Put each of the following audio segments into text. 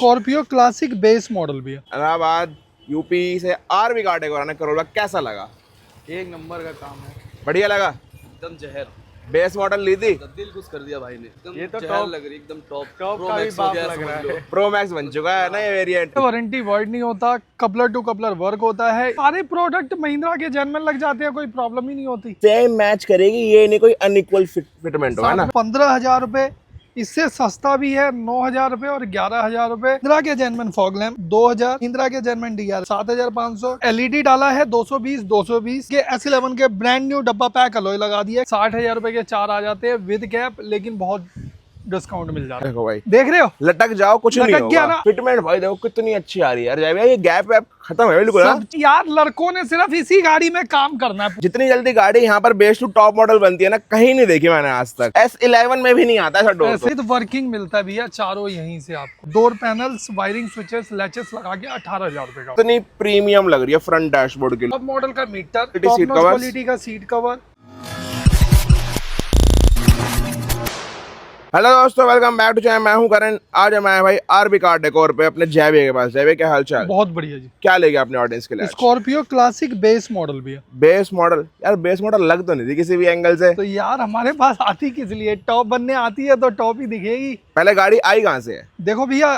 Scorpio classic base model भी है। Allahabad UP से आरवी गार्ड को करोला कैसा लगा? एक नंबर का काम है, बढ़िया लगा। एकदम जहर। बेस मॉडल ली थी, दिल खुश कर दिया भाई ने, एकदम ये तो जहर टॉप लग रही, एकदम टॉप का भी बाप लग रहा है। प्रो मैक्स बन चुका है ना ये वेरिएंट। वारंटी वर्ड नहीं होता, कपलर टू कपलर वर्क होता है। सारे प्रोडक्ट महिंद्रा के जेन्युइन लग जाते हैं, कोई प्रॉब्लम ही नहीं होती। सेम मैच करेगी, ये नहीं कोई अनइक्वल फिटमेंट होगा ना। 15,000 रुपए, इससे सस्ता भी है 9,000 रुपए और 11,000 रुपए। महिंद्रा के जेन्युइन फॉग लैम्प 2,000, महिंद्रा के जेन्युइन डीआर 7,500, एलईडी डाला है 220 के S11 के ब्रांड न्यू डब्बा पैक अलॉय लगा दिया। 60,000 रुपए के 4 आ जाते हैं विद कैप, लेकिन बहुत डिस्काउंट मिल जाता है। देखो भाई, देख रहे हो, लटक जाओ कुछ नहीं लटक गया होगा। ना। फिटमेंट भाई देखो कितनी अच्छी आ रही है यार। जय भैया ये गैप वैप खत्म है बिल्कुल। सब यार लड़कों ने सिर्फ इसी गाड़ी में काम करना है। जितनी जल्दी गाड़ी यहाँ पर बेस टू टॉप मॉडल बनती है ना, कहीं नहीं देखी मैंने आज तक। S11 में भी नहीं आता ऐसा डोर। ऐसे तो वर्किंग मिलता है भैया चारों यहीं से आपको। Door panels, wiring switches, latches लगा के 18,000 रुपए का। इतनी प्रीमियम लग रही है फ्रंट डैशबोर्ड के लिए। टॉप मॉडल का meter, seat top notch covers. Quality का सीट कवर। हेलो दोस्तों, वेलकम बैक टू चैनल। मैं हूं करण। आज मैं भाई आरबी कार डेकोर पे अपने जय भैया के पास। जय भैया क्या हाल चाल? बहुत बढ़िया जी। क्या लेके अपने ऑडियंस के लिए? स्कॉर्पियो क्लासिक बेस मॉडल भी है। बेस मॉडल यार, बेस मॉडल लग तो नहीं थी किसी भी एंगल से। तो यार हमारे पास आती किस लिए? टॉप बनने आती है तो टॉप ही दिखेगी। पहले गाड़ी आई कहाँ से है? देखो भैया,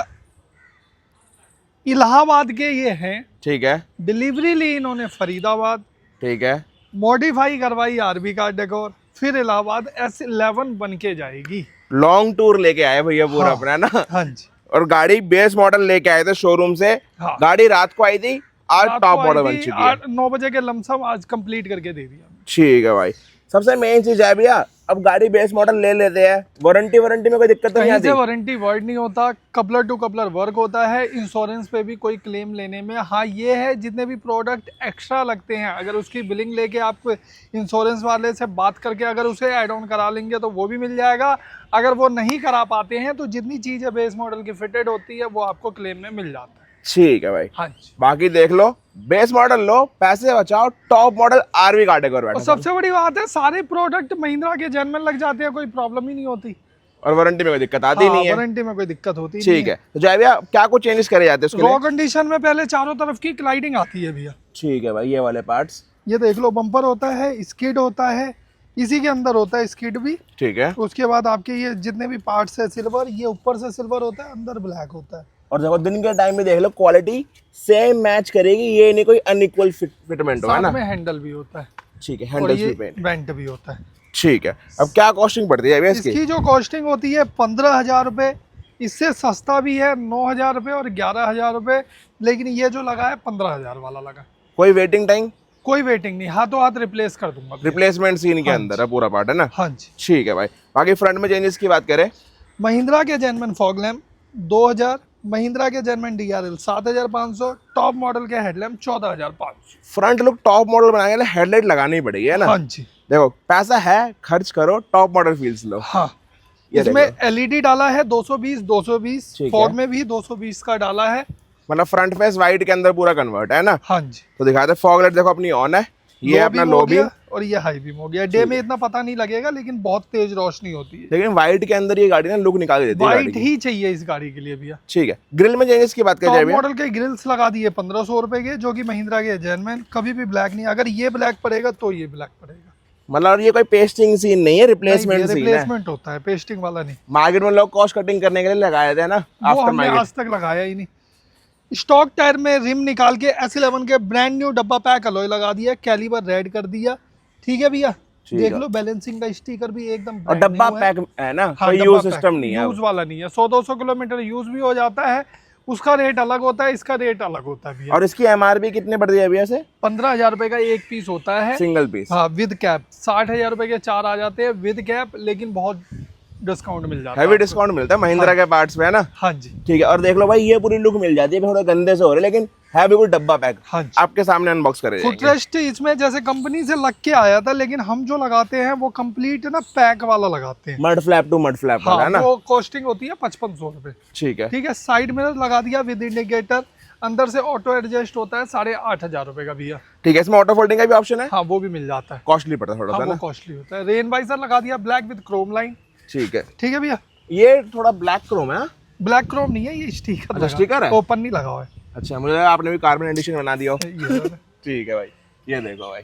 इलाहाबाद के ये हैं, ठीक है डिलीवरी ली इन्होंने फरीदाबाद, ठीक है। मॉडिफाई करवाई आरबी कार डेकोर, फिर इलाहाबाद S11 बन के जाएगी। लॉन्ग टूर लेके आए भैया पूरा हाँ। अपना ना। हाँ जी। और गाड़ी बेस मॉडल लेके आए थे शोरूम से। हाँ। गाड़ी रात को आई थी, आज रात टॉप को मॉडल आई बन थी, चुकी है। 9 बजे के लमसम आज कंप्लीट करके दे दिया। ठीक है भाई। सबसे मेन चीज है भैया, अब गाड़ी बेस मॉडल ले लेते हैं, वारंटी में कोई दिक्कत तो नहीं कहीं आती? से वारंटी वर्ड नहीं होता, कपलर टू कपलर वर्क होता है। इंश्योरेंस पे भी कोई क्लेम लेने में, हाँ ये है जितने भी प्रोडक्ट एक्स्ट्रा लगते हैं, अगर उसकी बिलिंग लेके आप इंश्योरेंस वाले से बात करके अगर उसे ऐड ऑन करा लेंगे तो वो भी मिल जाएगा। अगर वो नहीं करा पाते हैं तो जितनी चीज़ें बेस मॉडल की फिटेड होती है वो आपको क्लेम में मिल जाता है। ठीक है भाई। हाँ जी। बाकी देख लो, बेस मॉडल लो, पैसे बचाओ, top model RV guard decor और बैठो। सबसे बड़ी बात है, सारे प्रोडक्ट महिंद्रा के जेन्युइन लग जाते हैं, कोई प्रॉब्लम ही नहीं होती। और वारंटी में कोई दिक्कत आती नहीं है। वारंटी में कोई दिक्कत होती नहीं ठीक है। तो जय भैया क्या कुछ चेंजेस करे जाते हैं उसके रॉ लिए? कंडीशन में पहले चारों तरफ की क्लाइडिंग आती है भैया। ठीक है भाई, ये वाले पार्ट्स। ये देख लो, बम्पर होता है, स्किड होता है, इसी के अंदर होता है स्किड भी। ठीक है। उसके बाद आपके ये जितने भी पार्ट्स है सिल्वर, ये ऊपर से सिल्वर होता है, अंदर ब्लैक होता है। और देखो दिन के टाइम में देख लो, क्वालिटी सेम मैच करेगी, ये नहीं कोई अनइक्वल फिटमेंट होगा साथ ना। में हैंडल भी होता है ठीक है, और हैंडल्स ये भी पेंट। वेंट भी होता है। ठीक है। अब क्या कॉस्टिंग पड़ती है भैया इसकी? इसकी जो कॉस्टिंग होती है 15,000 रुपए, इससे सस्ता भी है 9,000 रुपए और 11,000 रुपए, लेकिन ये जो लगा है 15,000 वाला लगा। कोई वेटिंग टाइम? कोई वेटिंग नहीं, हाथों हाथ रिप्लेस कर दूंगा भैया। रिप्लेसमेंट सीन के हाँ अंदर है पूरा पार्ट, है ना? हाँ जी। ठीक है भाई। बाकी फ्रंट में चेंजेस की बात करें, महिंद्रा के जेन्युइन फॉग लैम्प 2,000, महिंद्रा के जेन्युइन DRL 7,500, टॉप मॉडल के headlamp 14,500। Front look top model बनाने के लिए हेडलाइट लगानी पड़ेगी, है ना? हाँ जी। देखो पैसा है, खर्च करो, टॉप मॉडल फील्स लो। हाँ, ये इसमें देखो। LED डाला है 220 ठीक फॉग है। में भी 220 का डाला है। मतलब फ्रंट फेस वाइट के अंदर पूरा कन्वर्ट है ना? हाँ जी। तो दिखाते, फॉग लाइट देखो अपनी ऑन है, ये लो अपना बीम हो लो बीम। गया और ये हाई बीम हो गया। डे में इतना पता नहीं लगेगा, लेकिन बहुत तेज रोशनी होती है। लेकिन वाइट के अंदर ये गाड़ी ना लुक निकाल देती है गाड़ी वाइट की। ही चाहिए इस गाड़ी के लिए भैया। ठीक है। ग्रिल में चेंजेस की बात करें टॉप जय भैया, मॉडल के ग्रिल्स लगा दिए 1,500 रुपए के, जो कि महिंद्रा के जेन्युइन, कभी भी ब्लैक नहीं। अगर ये ब्लैक पड़ेगा तो ये ब्लैक पड़ेगा। मतलब ये कोई पेस्टिंग सीन नहीं है, रिप्लेसमेंट सीन है। रिप्लेसमेंट होता है, पेस्टिंग वाला नहीं। मार्केट में लोग कॉस्ट कटिंग करने के लिए लगाए थे ना, वो आफ्टर हमने मार्केट। आज तक लगाया ही नहीं। स्टॉक टायर में रिम निकाल के S11 के ब्रांड न्यू डब्बा पैक अलॉय लगा दिया, कैलिबर रेड कर दिया। ठीक है भैया, ठीक देख है। लो बैलेंसिंग का स्टिकर भी एकदम और brand डब्बा new है। पैक है ना, हाँ, कोई डब्बा यूज पैक, सिस्टम नहीं है। यूज वाला नहीं है। 100-200 किलोमीटर यूज भी हो जाता है, उसका रेट अलग होता है, इसका रेट अलग होता है भैया। और इसकी एमआरपी कितने पड़ती है भैया से? 15,000 रुपए का एक पीस होता है, सिंगल पीस। हाँ विद कैप। 60,000 रुपए के 4 आ जाते हैं विद कैप, लेकिन बहुत डिस्काउंट मिल जाता है। हैवी डिस्काउंट मिलता है महिंद्रा के पार्ट्स पे, है ना? हाँ जी। ठीक है। और देख लो भाई, ये पूरी लुक मिल जाती है, थोड़े गंदे से हो रहे लेकिन है बिल्कुल डब्बा पैक। हाँ जी। आपके सामने अनबॉक्स करे फुटरेस्ट इसमें जैसे कंपनी से लग के आया था, लेकिन हम जो लगाते हैं वो कंप्लीट ना पैक वाला लगाते हैं। Mud flap to mud flap वाला, हाँ, है ना? वो कॉस्टिंग होती है 5500 रुपए। ठीक है। ठीक है। साइड मिरर लगा दिया विद इंडिकेटर, अंदर से ऑटो एडजस्ट होता है 8,500 रुपए का भैया। ठीक है। इसमें ऑटो फोल्डिंग का भी ऑप्शन है, हाँ वो भी मिल जाता है। कॉस्टली पड़ता है थोड़ा हाँ सा वो ना। कॉस्टली होता है। रेन वाइजर लगा दिया ब्लैक विद क्रोम लाइन। ठीक है। ठीक है भैया। ये थोड़ा ब्लैक क्रोम है। ब्लैक क्रोम नहीं है, ये स्टिकर। अच्छा, स्टिकर है? ओपन नहीं लगा हुआ है। अच्छा, मुझे लगा आपने भी कार्बन एडिशन बना दिया हो। ये ठीक है भाई, ये देखो भाई,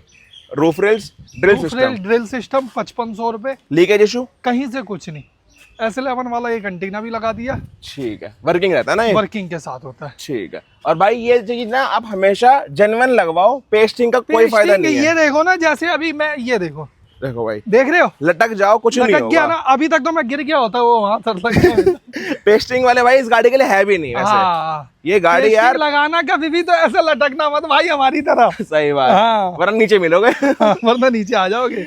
roof rails drill system, drill system 5500 रुपए, लीकेज इशू कहीं से कुछ नहीं। S11 वाला एक एंटीना भी लगा दिया, ठीक है, वर्किंग रहता है ना ये? वर्किंग के साथ होता है। ठीक है। और भाई ये चीज ना आप हमेशा जेन्युइन लगवाओ, पेस्टिंग का कोई फायदा नहीं है। ये देखो ना, जैसे अभी मैं ये देखो भाई, देख रहे हो, लटक जाओ कुछ नहीं लटक गया होगा। ना, अभी तक तो मैं गिर गया होता, वो वहां तक लग गया। पेस्टिंग वाले भाई इस गाड़ी के लिए है भी नहीं वैसे। हाँ, ये गाड़ी यार लगाना कभी भी तो ऐसे लटकना मत भाई हमारी तरह। सही बात, हाँ। वरना नीचे मिलोगे। वरना नीचे आ जाओगे।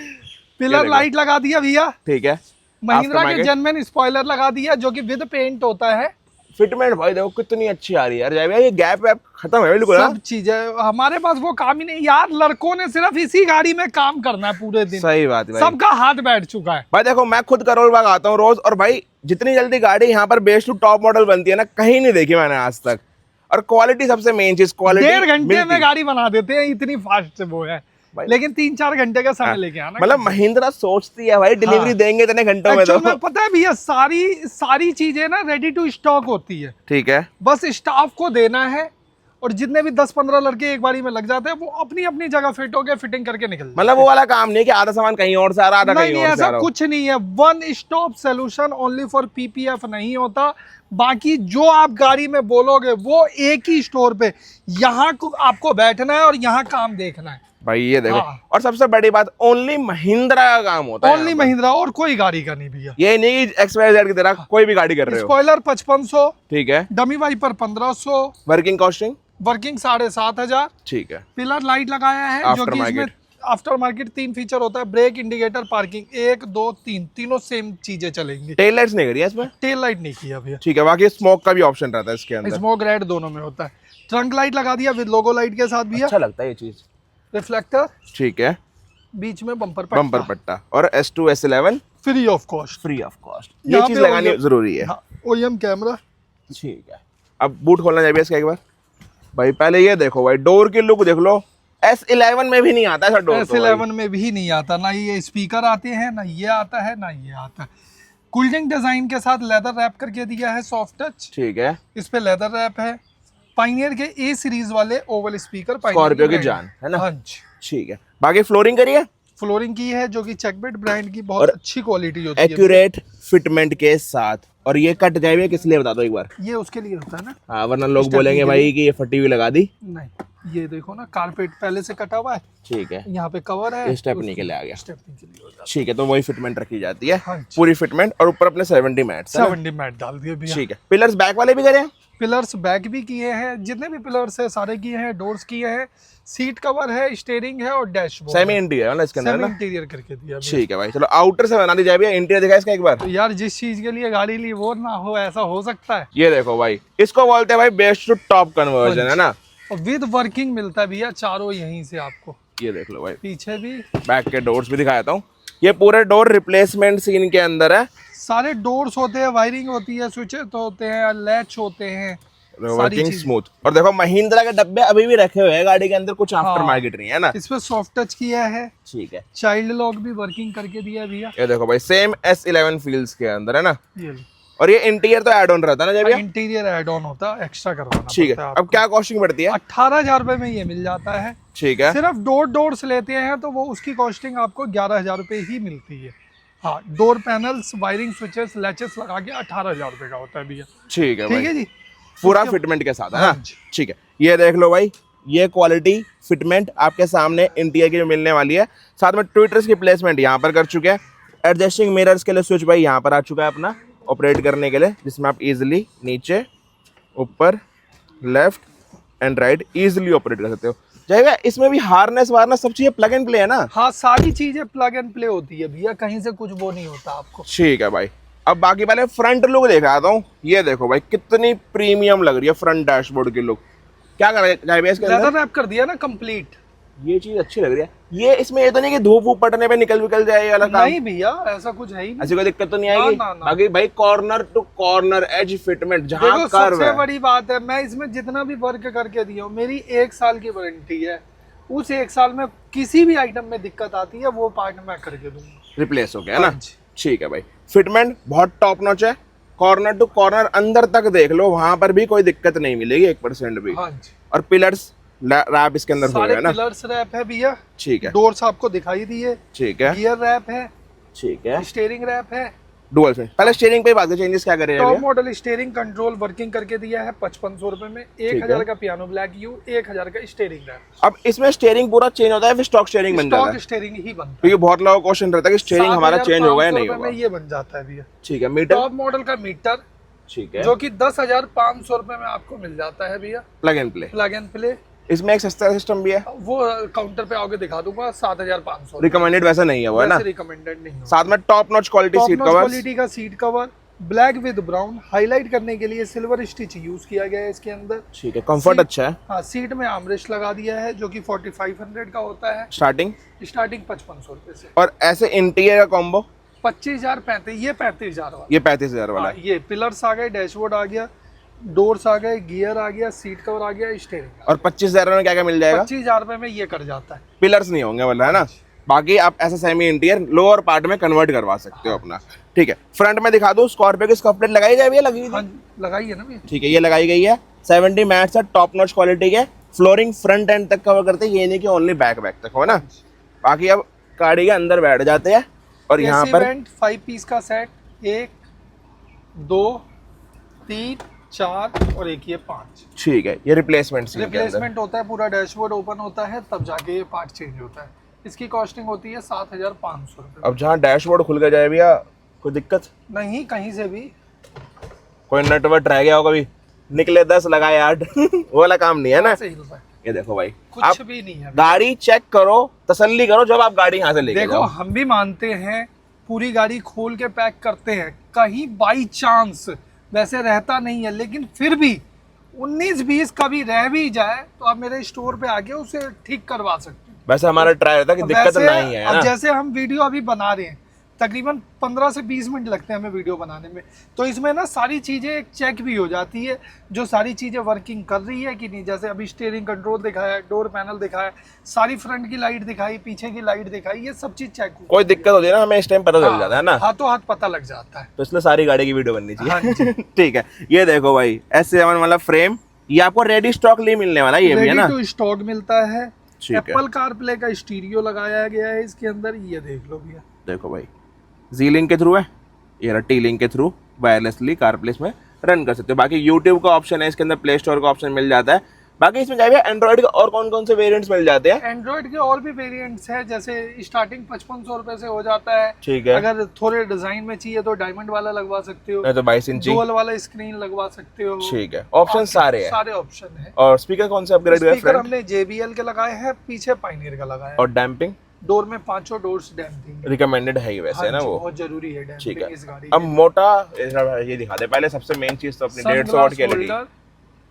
पिलर लाइट लगा दिया भैया, ठीक है। महिंद्रा के जेन्युइन स्पॉइलर लगा दिया जो कि विद पेंट होता है। फिटमेंट भाई देखो कितनी अच्छी आ रही है यार जय भैया, ये गैप वैप खत्म है बिल्कुल। सब चीजें हमारे पास, वो काम ही नहीं यार, लड़कों ने सिर्फ इसी गाड़ी में काम करना है पूरे दिन। सही बात है भाई। सबका हाथ बैठ चुका है भाई देखो मैं खुद करोल बाग आता हूँ रोज, और भाई जितनी जल्दी गाड़ी यहाँ पर बेस टू टॉप मॉडल बनती है ना, कहीं नहीं देखी मैंने आज तक। और क्वालिटी सबसे मेन चीज, क्वालिटी 1.5 घंटे में गाड़ी बना देते हैं, इतनी फास्ट से वो है। भाई। लेकिन 3-4 घंटे का समय लेके आना। मतलब महिंद्रा सोचती है भाई डिलीवरी देंगे इतने घंटों में। Actually में पता है भैया, सारी चीजें ना रेडी टू स्टॉक होती है, ठीक है, बस स्टाफ को देना है। और जितने भी 10-15 लड़के एक बारी में लग जाते हैं, वो अपनी अपनी जगह फिट होके फिटिंग करके निकल जाते हैं। मतलब वो वाला काम नहीं है कि आधा सामान कहीं और से आ रहा, आधा कहीं नहीं, और से आ ऐसा रहा। कुछ नहीं है। One stop solution only for PPF नहीं होता। बाकी जो आप गाड़ी में बोलोगे वो एक ही स्टोर पे, यहाँ आपको बैठना है और यहाँ काम देखना है भाई ये देखो। हाँ। और सबसे बड़ी बात, ओनली महिंद्रा का काम होता है। ओनली महिंद्रा, और कोई गाड़ी का नहीं भैया। ये नहीं XYZ की तरह कोई भी गाड़ी कर रहे हो। स्पॉइलर 5500, ठीक है, dummy wiper 1500, working costing working 7500। ठीक है, पिलर लाइट लगाया है जो आफ्टर कि इसमें मार्केट। आफ्टर मार्केट 3 फीचर होता है, ब्रेक, इंडिकेटर, पार्किंग, 1 2 3 तीनों सेम चीजें चलेंगी। टेल लाइट्स नहीं करी है इसमें? टेल लाइट नहीं किया भैया। ठीक है, बाकी स्मोक का भी ऑप्शन रहता है इसके अंदर। स्मोक रेड दोनों में होता है। ट्रंक लाइट लगा दिया विद लोगो लाइट के साथ भैया। अच्छा लगता है ये चीज। रिफ्लेक्टर, ठीक है, बीच में बम्पर बम्पर पट्टा, और S2 S11 free of cost. Free of cost. ये चीज लगानी जरूरी है। OEM camera. ठीक है, अब बूट खोलना चाहिए इसका एक बार। भाई पहले ये देखो भाई, डोर की लुक देख लो। S11 में भी नहीं आता ऐसा डोर। S11 में भी नहीं आता, ना ये स्पीकर आते हैं, ना ये आता है, ना ये आता है। कूलिंग डिजाइन के साथ लेदर रैप करके दिया है, सॉफ्ट टच। ठीक है, इस पे लेदर रैप है। पाइनियर के A सीरीज वाले ओवल स्पीकर, स्कॉर्पियो की जान है ना। हाँ जी। ठीक है, बाकी फ्लोरिंग करिए, फ्लोरिंग की है जो कि चेकबेट ब्रांड की बहुत अच्छी क्वालिटी होती है। एक्यूरेट फिटमेंट के साथ। और ये कट जाए किस लिए बता दो एक बार। ये उसके लिए होता है ना। हाँ, वरना लोग बोलेंगे भाई कि ये फटी हुई लगा दी। नहीं, ये देखो ना, कारपेट पहले से कटा हुआ है, ठीक है, यहाँ पे कवर है, स्टेपनी के लिए आ गया। स्टेपनी के लिए हो जाता ठीक है, तो वही फिटमेंट रखी जाती है। हाँ जी। पूरी फिटमेंट, और ऊपर अपने 70 मैट्स। है। 70 मैट डाल दिए भैया। ठीक है, पिलर्स बैक वाले भी करें? पिलर्स बैक भी किए हैं, जितने भी पिलर्स है सारे किए हैं, डोर्स किए हैं, सीट कवर है, स्टीयरिंग है और डैशबोर्ड। सेमी इंटीरियर है ना इसके अंदर सेमी ना। इंटीरियर करके दिया भैया। ठीक है भाई, चलो आउटर से बना दी जाए भैया, इंटीरियर दिखाए इसका एक बार। तो यार जिस चीज के लिए गाड़ी ली वो ना हो, ऐसा हो सकता है। ये देखो भाई, इसको बोलते हैं भाई बेस्ट टू टॉप कन्वर्जन है ना। और विद वर्किंग मिलता है भैया चारों यहीं से आपको। ये देख लो भाई, पीछे भी बैक के डोर्स भी दिखा देता हूँ। ये पूरे डोर रिप्लेसमेंट सीन के अंदर है। सारे डोर्स होते हैं, वायरिंग होती है, स्विचेस तो होते हैं, लैच होते हैं, वर्किंग स्मूथ। और देखो महिंद्रा के डब्बे अभी भी रखे हुए हैं गाड़ी के अंदर, कुछ आफ्टर हाँ। मार्केट नहीं है ना। इस पे सॉफ्ट टच किया है, ठीक है, चाइल्ड लॉक भी वर्किंग करके दिया है भैया। ये देखो भाई, सेम S11 फील्स के अंदर है ना। ये लो। और ये इंटीरियर तो एड ऑन रहता है ना जब भैया। इंटीरियर एड ऑन होता है, एक्स्ट्रा करवाना ठीक है, पड़ता है अब क्या कॉस्टिंग पड़ती है? 18,000 रुपए में ये मिल जाता है। ठीक है, सिर्फ डोर्स लेते हैं तो वो उसकी कॉस्टिंग आपको 11,000 रुपए ही मिलती है। हाँ, door panels, wiring, switches, latches लगा के 18,000 रुपए का होता है भैया। ठीक है ठीक भाई, है जी, पूरा फिटमेंट के साथ है ना। हाँ जी। ठीक है, ये देख लो भाई, ये क्वालिटी फिटमेंट आपके सामने इंटीरियर की जो मिलने वाली है। साथ में ट्विटर्स की प्लेसमेंट यहाँ पर कर चुके हैं। एडजस्टिंग मिरर्स के लिए स्विच भाई यहाँ पर आ चुका है अपना ऑपरेट करने के लिए, जिसमें आप इजीली नीचे, ऊपर, left and right easily operate कर सकते हो। जाएगा इसमें भी हार्नेस वार्नेस सब चीजें प्लग एंड प्ले है ना। हाँ, सारी चीजें प्लग एंड प्ले होती है भैया, कहीं से कुछ वो नहीं होता आपको। ठीक है भाई, अब बाकी पहले फ्रंट लुक दिखाता हूँ। ये देखो भाई, कितनी प्रीमियम लग रही है फ्रंट डैशबोर्ड की लुक। क्या कर रहा है इसके अंदर? लेदर रैप कर दिया ना कंप्लीट। ये चीज अच्छी लग रही है। ये इसमें ये तो नहीं कि धूप वूप पड़ने पे निकल विकल जाए वाला काम? नहीं भैया, ऐसा कुछ है ही नहीं। ऐसी कोई दिक्कत तो नहीं आएगी? ना, ना। बाकी भाई corner to corner edge fitment जहां देखो, कर्व सबसे है। बड़ी बात है, मैं इसमें जितना भी वर्क करके दिया हूँ, मेरी 1 साल की वारंटी है। उस 1 साल में किसी भी आइटम में दिक्कत आती है, वो पार्ट मैं करके दूंगा। रिप्लेस हो गया है ना। हाँ जी। ठीक है भाई, फिटमेंट बहुत टॉप नॉच है, कॉर्नर टू कॉर्नर अंदर तक देख लो, वहां पर भी कोई दिक्कत नहीं मिलेगी 1% भी। हाँ जी, और पिलर्स रैप इसके अंदर हो सारे गया ना, पिलर्स रैप है भैया। ठीक है, डोर्स आपको दिखाई दिए, ठीक है, गियर रैप है, ठीक है, स्टीयरिंग रैप है। Dual front. पहले स्टीयरिंग पे बात करें, चेंजेस क्या करें top model steering control working करके दिया है 5500 रुपए में। 1000 का पियानो ब्लैक यू, 1000 का स्टीयरिंग रैप। अब इसमें स्टीयरिंग पूरा चेंज होता है फिर स्टॉक स्टीयरिंग बन जाता है? स्टॉक स्टीयरिंग ही बनता है, क्योंकि बहुत लोगों को क्वेश्चन रहता है कि स्टीयरिंग हमारा चेंज होगा या नहीं 7,500 होगा। रुपए में ये बन जाता है भैया। ठीक है, मीटर, टॉप मॉडल का मीटर, ठीक है, जो कि 10,500 रुपए में आपको मिल जाता है भैया। Plug and play. Plug and play, इसमें एक सस्ता सिस्टम भी है, वो काउंटर पे आगे दिखा दूंगा। 7,500 रिकमेंडेड वैसा नहीं है वो, है ना। रिकमेंडेड नहीं होगा। साथ में top notch quality top seat notch cover, quality का seat cover, black with brown, highlight करने के लिए सिल्वर स्टिच यूज किया गया है इसके अंदर। ठीक है, कंफर्ट अच्छा है। हाँ, सीट में आर्मरेस्ट लगा दिया है जो कि 4500 का होता है, स्टार्टिंग स्टार्टिंग 5500 रुपए से। और ऐसे इंटीरियर का कॉम्बो 25,000 35, ये 35,000 वाला। ये 35,000 वाला हाँ, है। ये पिलर्स आ गए, डैशबोर्ड आ गया, डोर्स आ गए, गियर आ गया, सीट कवर आ गया, स्टीयरिंग। और 25,000 में क्या क्या मिल जाएगा? 25,000 रुपए में ये कर जाता है। पिलर्स नहीं होंगे वाला, है ना। बाकी आप ऐसा सेमी इंटीरियर लोअर पार्ट में कन्वर्ट करवा सकते हो अपना। ठीक है, फ्रंट में दिखा दो, स्कॉर्पियो की स्कॉर्प प्लेट लगाई जाए, लगी हुई हाँ, थी? लगाई है ना भैया। ठीक है, ये लगाई गई है। 70 मैट्स है, टॉप नॉच क्वालिटी के, फ्लोरिंग फ्रंट एंड तक कवर करते हैं, ये नहीं कि ओनली बैक तक हो ना। बाकी अब गाड़ी के अंदर बैठ जाते हैं और यहाँ पर 5 पीस का सेट, 1 2 3 4 और एक ये 5 ठीक है, ये रिप्लेसमेंट सीट के अंदर। रिप्लेसमेंट होता है। पूरा डैशबोर्ड ओपन होता है तब जाके ये पार्ट चेंज होता है। इसकी कॉस्टिंग होती है 7,500 रुपए। अब जहाँ डैशबोर्ड खुल के जाए भैया, कोई दिक्कत नहीं, कहीं से भी कोई नट वट रह गया हो कभी, निकले 10 लगाए 8 वो वाला काम नहीं है ना। से हिलता है, ये देखो भाई, कुछ आप भी नहीं है। गाड़ी चेक करो, तसल्ली करो जब आप गाड़ी यहाँ से लेके देखो, जाओ। हम भी मानते हैं, पूरी गाड़ी खोल के पैक करते हैं, कहीं बाई चांस वैसे रहता नहीं है, लेकिन फिर भी 19-20 कभी रह भी जाए तो आप मेरे स्टोर पे आके उसे ठीक करवा सकते हैं। वैसे हमारा ट्राई रहता है कि दिक्कत वैसे नहीं है अब ना। जैसे हम वीडियो अभी बना रहे हैं, तकरीबन 15 से 20 मिनट लगते हैं हमें वीडियो बनाने में, तो इसमें ना सारी चीज़ें चेक भी हो जाती है, जो सारी चीज़ें वर्किंग कर रही है कि नहीं। जैसे अभी स्टीयरिंग कंट्रोल दिखाया, डोर पैनल दिखाया, सारी फ्रंट की लाइट दिखाई, पीछे की लाइट दिखाई, ये सब चीज़ चेक हो। कोई दिक्कत होती है ना, हमें इस टाइम पता चल जाता है ना, हाथों हाथ पता लग जाता है। तो इसलिए सारी गाड़ी की वीडियो बननी हाँ चाहिए। ठीक है, ये देखो भाई S7 वाला फ्रेम, ये आपको रेडी स्टॉक नहीं मिलने वाला, ये भी है ना। रेडी टू स्टॉक मिलता है। ठीक है। एप्पल कारप्ले का स्टीरियो लगाया गया है इसके अंदर, ये देख लो भैया। देखो भाई, जी लिंक के थ्रू है, ये टी लिंक के थ्रू वायरलेसली कारप्लेस में रन कर सकते हो। बाकी यूट्यूब का ऑप्शन है इसके अंदर, प्ले स्टोर का ऑप्शन मिल जाता है। बाकी इसमें जाइए एंड्रॉइड के और कौन कौन से वेरिएंट्स मिल जाते हैं? एंड्रॉइड के और भी वेरिएंट्स हैं, जैसे स्टार्टिंग 5500 रुपए से हो जाता है। ठीक है, अगर थोड़े डिजाइन में चाहिए तो डायमंड वाला लगवा सकते हो, नहीं तो 22 इंची। डुअल वाला स्क्रीन लगवा सकते हो। ठीक है, ऑप्शन सारे हैं। सारे ऑप्शन है। और स्पीकर कौन से अपग्रेड हुए? स्पीकर हमने JBL के लगाए हैं, पीछे पायनियर का लगाया है। और डैम्पिंग डोर में 5 डोर्स डैम्पिंग रिकमेंडेड है ही वैसे, है ना वो। बहुत जरूरी है ठीक है, डैम्पिंग इस गाड़ी अब मोटा ये दिखा दे पहले। सबसे मेन चीज तो अपनी 150 वाट की एलईडी।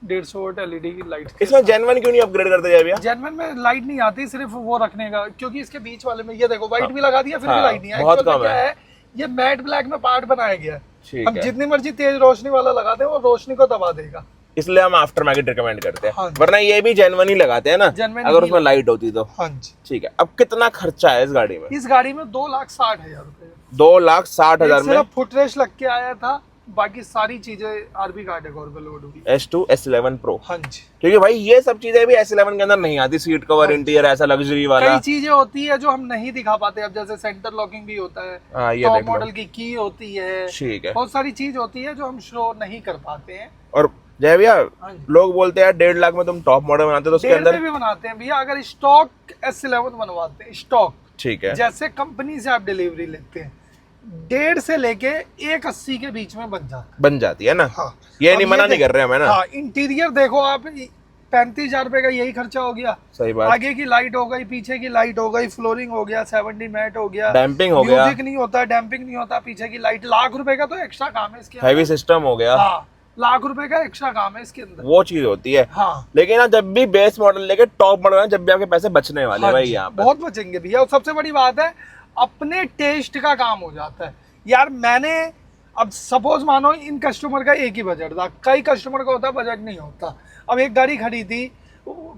150 वाट एलईडी की लाइट। इसमें जेनवन क्यों नहीं अपग्रेड करते जाए भैया? जेनवन में लाइट नहीं आती, सिर्फ वो रखने का, क्योंकि इसके बीच वाले में ये देखो व्हाइट भी लगा दिया, फिर भी हाँ, लाइट नहीं आई। बहुत Actual में कम क्या है। है, ये मैट ब्लैक में पार्ट बनाया गया है। ठीक हम है, जितनी मर्जी तेज रोशनी वाला लगाते हैं, वो रोशनी को दबा देगा। इसलिए हम आफ्टर मार्केट रिकमेंड करते हैं। हाँ जी। वरना ये भी जेनवन ही लगाते हैं ना, जेन्युइन अगर ही उसमें लाइट होती तो। हाँ जी। ठीक है, अब कितना खर्चा है इस गाड़ी में? इस गाड़ी में 2,60,000 रुपए। 2,60,000 में सिर्फ फुटरेस्ट लग के आया था, बाकी सारी चीजें आरबी कैटेगरी पे लोड हुई। S2 S11 Pro। हाँ जी। क्योंकि भाई ये सब चीजें भी S11 के अंदर नहीं आती, सीट कवर, इंटीरियर ऐसा लग्जरी वाला। कई चीजें होती है जो हम नहीं दिखा पाते, अब जैसे सेंटर लॉकिंग भी होता है, हाँ, ये टॉप देख लो। मॉडल की की होती है, ठीक है, बहुत सारी चीज होती है जो हम शो नहीं कर पाते हैं। और जय भैया, हाँ जी। लोग बोलते हैं 1.5 लाख में तुम टॉप मॉडल बनाते हो, तो उसके 1.5 अंदर में भी बनाते हैं भैया, अगर स्टॉक S11 बनवाते हैं स्टॉक, ठीक है, जैसे कंपनी से आप डिलीवरी लेते हैं, 1.5 से लेके 180 के बीच में बन जाता बन जाती है ना। है। हाँ, ये अब नहीं मना नहीं कर रहे हम, है ना। हाँ, इंटीरियर देखो आप, 35,000 रुपए का यही खर्चा हो गया। सही बात। आगे की लाइट हो गई, पीछे की लाइट हो गई, फ्लोरिंग हो गया, 70 मैट हो गया, डैम्पिंग हो गया, म्यूजिक नहीं होता, डैम्पिंग नहीं होता, पीछे की लाइट। ₹1,00,000 का तो एक्स्ट्रा काम है इसके अंदर। हैवी सिस्टम हो गया, हाँ, ₹1,00,000 का एक्स्ट्रा काम है इसके अंदर। वो चीज होती है। हाँ, लेकिन ना जब भी बेस मॉडल लेके टॉप मॉडल, जब भी आपके पैसे बचने वाले हैं हाँ भाई जी, यहाँ पे। बहुत बचेंगे भैया। और सबसे बड़ी बात है, अपने टेस्ट का काम हो जाता है यार। मैंने अब सपोज मानो इन कस्टमर का एक ही बजट था, कई कस्टमर का होता है बजट नहीं होता। अब एक गाड़ी खरीदी,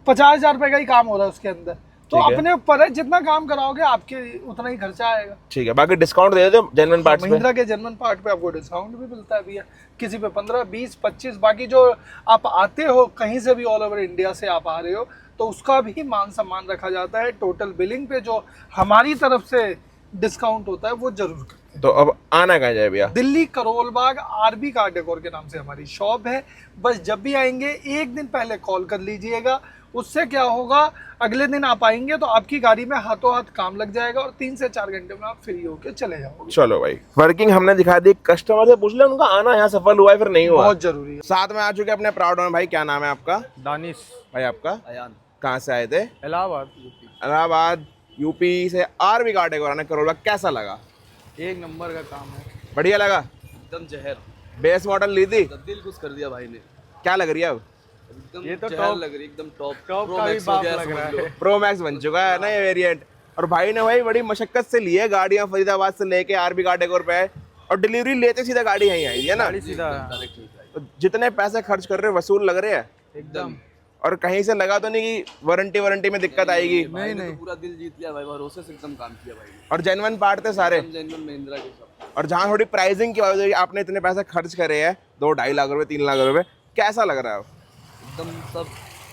50,000 रुपए का ही काम हो रहा है उसके अंदर, तो ठीक है। अपने ऊपर है, जितना काम कराओगे आपके उतना ही खर्चा आएगा। ठीक है, बाकी डिस्काउंट दे देते जेन्युइन पार्ट्स पे। महिंद्रा के जर्मन पार्ट पे आपको डिस्काउंट भी मिलता है भैया, किसी पे 15, 20, 25। बाकी जो आप आते हो कहीं से भी, ऑल ओवर इंडिया से आप आ रहे हो, तो उसका भी मान सम्मान रखा जाता है। टोटल बिलिंग पे जो हमारी तरफ से डिस्काउंट होता है वो जरूर करते हैं। तो अब आना कहाँ जाए भैया? Delhi Karol Bagh RB car decor के नाम से हमारी शॉप है। बस जब भी आएंगे एक दिन पहले कॉल कर लीजिएगा, उससे क्या होगा, अगले दिन आप आएंगे तो आपकी गाड़ी में हाथों हाथ काम लग जाएगा और 3 से 4 घंटे में आप फ्री होके चले जाओगे। चलो भाई, वर्किंग हमने दिखा दी, कस्टमर से पूछ ले उनका आना यहाँ सफल हुआ है फिर नहीं हुआ। बहुत जरूरी है। साथ में आ चुके अपने प्राउड ऑनर भाई, क्या नाम है आपका? दानिश भाई आपका अयान, कहाँ से आए थे? इलाहाबाद यूपी। इलाहाबाद यूपी से RB car decor Karol Bagh, कैसा लगा? एक नंबर का काम है, बढ़िया लगा? एकदम जहर। बेस मॉडल ली थी, दिल खुश कर दिया भाई ने। क्या लग रही है अब? एकदम ये तो जहर टॉप- लग रही, एकदम टॉप टॉप प्रो का भी मैक्स हो बाप गया, लग समझ रहा लो। है। प्रो मैक्स बन चुका है ना ये वेरिएंट। और भाई ने भाई बड़ी मशक्कत से ली है गाड़ियाँ, फरीदाबाद से लेके आरबी कार डेकोर पे आए और डिलीवरी लेते सीधा गाड़ी यहीं आई है ना। गाड़ी सीधा डायरेक्ट ठीक है। तो जितने पैसे खर्च कर रहे हो वसूल लग रहे हैं, एकदम। और कहीं से लगा तो नहीं कि वारंटी में दिक्कत आएगी। भाई ने तो पूरा दिल जीत लिया भाई, भरोसे से एकदम काम किया भाई ने। और जेन्युइन पार्ट थे सारे। एकदम जेन्युइन महिंद्रा के सब। और जहाँ थोड़ी प्राइसिंग की बात हुई, आपने इतने पैसे खर्च करे हैं, 2-2.5 लाख रुपए 3 लाख रुपए, कैसा लग रहा है? एकदम सब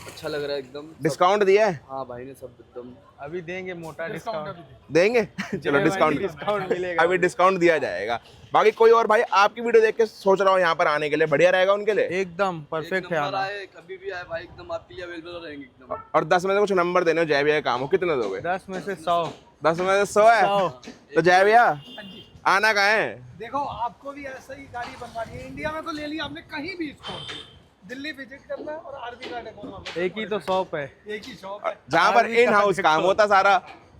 अच्छा लग रहा है एकदम। डिस्काउंट दिया है? हाँ भाई ने सब एकदम। अभी देंगे मोटा डिस्काउंट। देंगे चलो डिस्काउंट मिलेगा। अभी डिस्काउंट दिया जाएगा। बाकी कोई और भाई आपकी वीडियो देख के सोच रहा हूँ यहाँ पर आने के लिए, बढ़िया रहेगा उनके लिए। एकदम परफेक्ट है नंबर आना। आए कभी भी आए भाई, एकदम आपके लिए अवेलेबल रहेंगे एकदम। और 10 में से कुछ नंबर देने हो जय भैया का काम हो, कितने दोगे? 10 में से 100। 10 में से 100 है 100। तो जय भैया आना कहाँ है? देखो आपको भी ऐसा ही गाड़ी बनवानी है, इंडिया में तो ले लिया आपने, कहीं भी इसको दिल्ली विजिट करना है और आरबी कार डेकोर एक ही तो शॉप है। एक ही शॉप है। जहाँ पर इन हाउस काम होता सारा,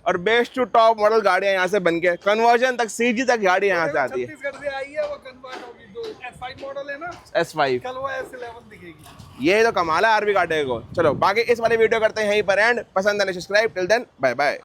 और बेस्ट टू टॉप मॉडल गाड़ियाँ यहाँ से बन के कन्वर्जन तक, सीजी तक गाड़ी यहाँ से आती है। छत्तीसगढ़ से आई है, वो कन्वर्ट होगी। जो S5 मॉडल है ना, S5 कल वो S11 दिखेगी। ये तो कमाल है आरबी गाड़ी को। चलो बाकी इस वाले वीडियो करते हैं यहीं पर एंड। पसंद आने subscribe. Till then bye bye.